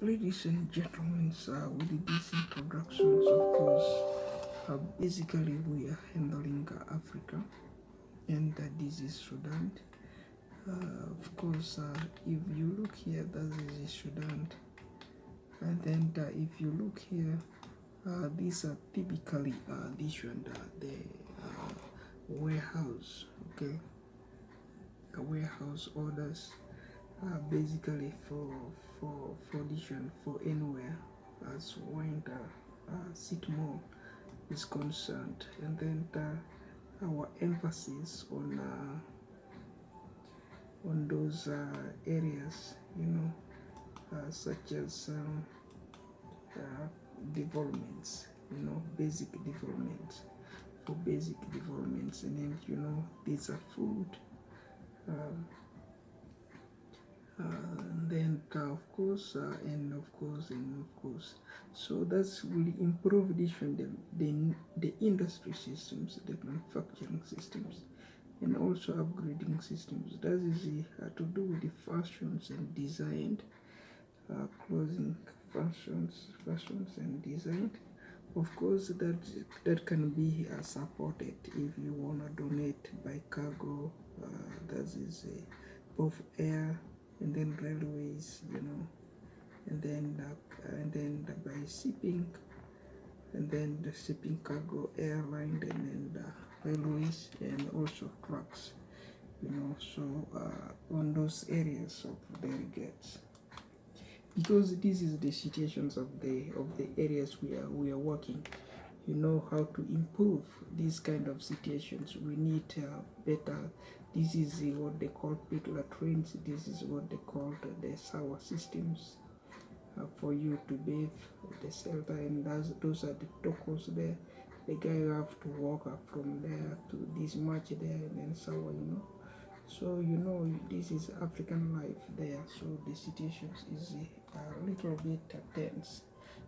Ladies and gentlemen, with these introductions, of course, basically we are handling Africa, and this is Sudan. Of course, if you look here, that is Sudan, and then if you look here, these are typically this one, the warehouse, okay, warehouse orders. Basically for this one, for anywhere as when the city mall is concerned, and then our emphasis on those areas, such as developments, basic developments, for basic developments, and then these are food. Um, then of course and of course, so that's will improve this one, the industry systems, the manufacturing systems, and also upgrading systems. That is to do with the fashions and design, clothing, fashions and design. Of course, that can be supported if you want to donate by cargo. That is both air and then railways, and then by shipping, and then the shipping cargo, airline, and then the railways, and also trucks, so on those areas of the regates, because this is the situations of the areas we are working. How to improve these kind of situations. We need better. This is what they call particular trains. This is what they call the shower systems for you to bathe, the shelter, and those are the tokos there. The guy you have to walk up from there to this much there and then shower, So this is African life there. So the situations is a little bit tense.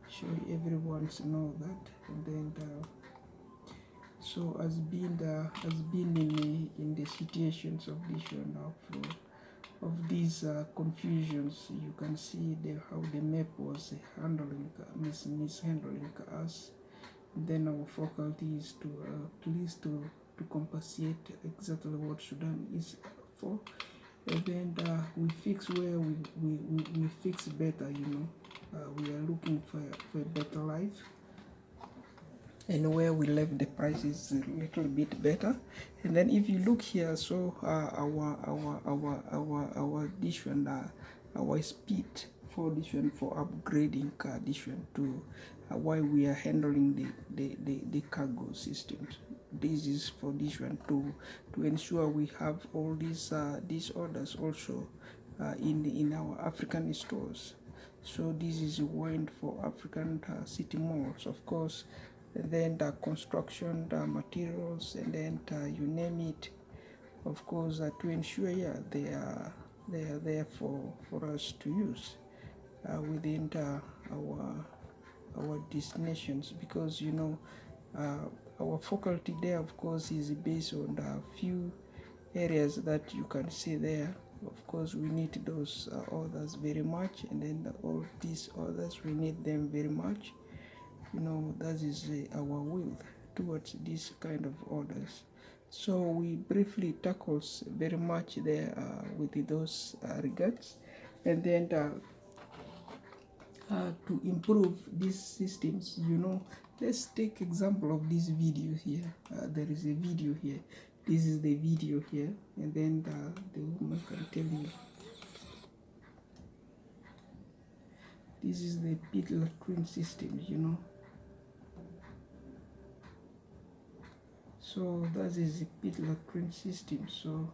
So everyone know that, and then so has been in the situations of this one of these confusions. You can see how the map was handling mishandling us. Then our faculty is to please to compensate exactly what Sudan is for, and then we fix where we fix better. We are looking for a better life, and where we left the prices a little bit better. And then if you look here, so our this one, our speed for this one, for upgrading this one to why we are handling the cargo systems. This is for this one to ensure we have all these orders also in our African stores. So this is Waine for African city malls, of course. And then the construction, the materials, and then you name it, of course, to ensure they are there for us to use within our destinations, because our faculty there, of course, is based on the few areas that you can see there. Of course, we need those others very much, and then all these others, we need them very much. That is our will towards this kind of orders. So we briefly tackles very much there with those regards, and then to improve these systems, let's take example of this video here. There is a video here. This is the video here, and then the woman can tell you. This is the pit latrine system, So that is the pit latrine system. So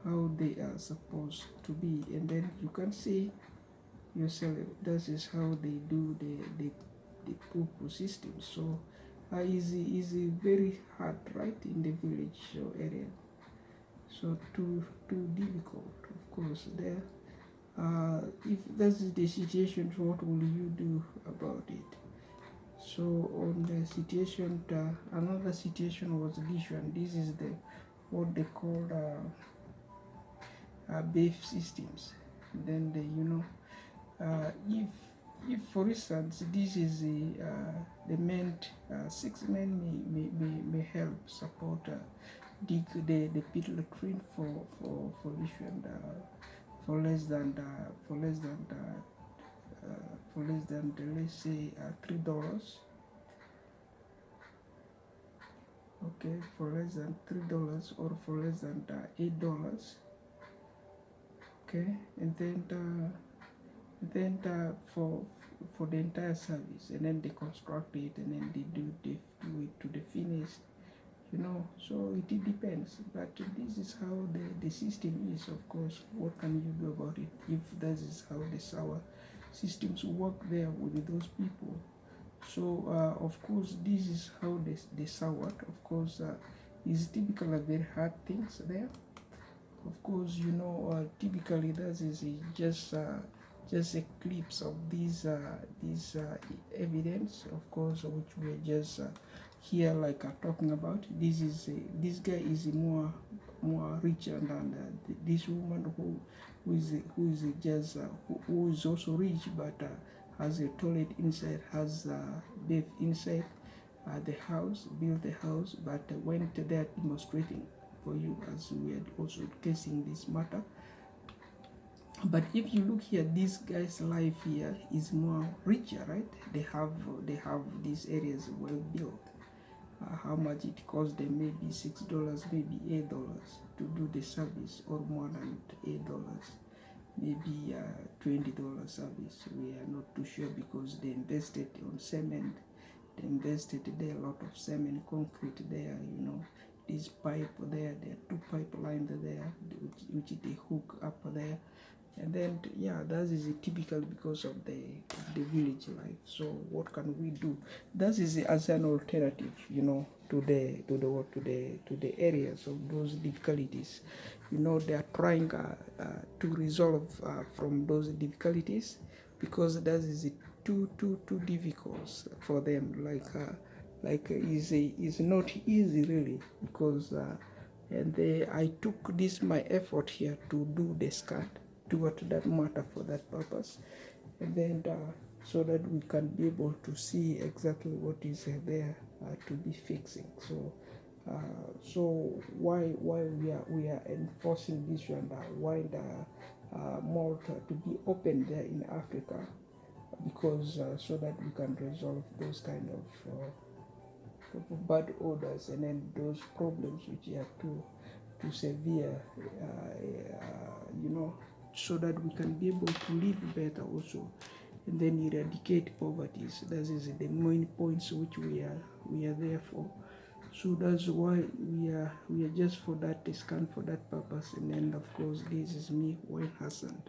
how they are supposed to be, and then you can see yourself. That is how they do the poop system. So is very hard, right, in the village area. So too difficult, of course. There, if that's the situation, what will you do about it? So on the situation, another situation was this one. This is the what they call beef systems. Then If for instance this is the men, 6 men may help support dig the pit latrine for issue and for less than let's say $3. Okay, for less than $3 or for less than $8. Okay, and then for the entire service, and then they construct it, and then they do it to the finish, so it depends, but this is how the system is. Of course, what can you do about it if that is how the sour systems work there with those people? So of course this is how the sour, of course, is typically very hard things there. Of course, typically that is just a clips of these evidence, of course, which we are just here like talking about. This guy is more richer than this woman who is just who is also rich, but has a toilet inside, has bath inside the house, built the house, but went there demonstrating for you, as we are also discussing this matter. But if you look here, this guy's life here is more richer, right? They have these areas well built. How much it cost them? Maybe $6, maybe $8 to do the service, or more than $8, maybe $20 service. We are not too sure because they invested on cement. They invested there a lot of cement, concrete there, this pipe there are 2 pipelines there which they hook up there, and then that is typical because of the village life. So what can we do? That is as an alternative, to the areas of those difficulties. They are trying to resolve from those difficulties, because that is too difficult for them. Is not easy really, because I took this my effort here to do the scan toward that matter for that purpose, and then so that we can be able to see exactly what is there to be fixing. So why we are enforcing this one, why the Malta to be open there in Africa, because so that we can resolve those kind of bad odors, and then those problems which are too severe, so that we can be able to live better also, and then eradicate poverty. That is the main points which we are there for. So that's why we are just for that scan, for that purpose. And then of course this is me, Waine Hassan.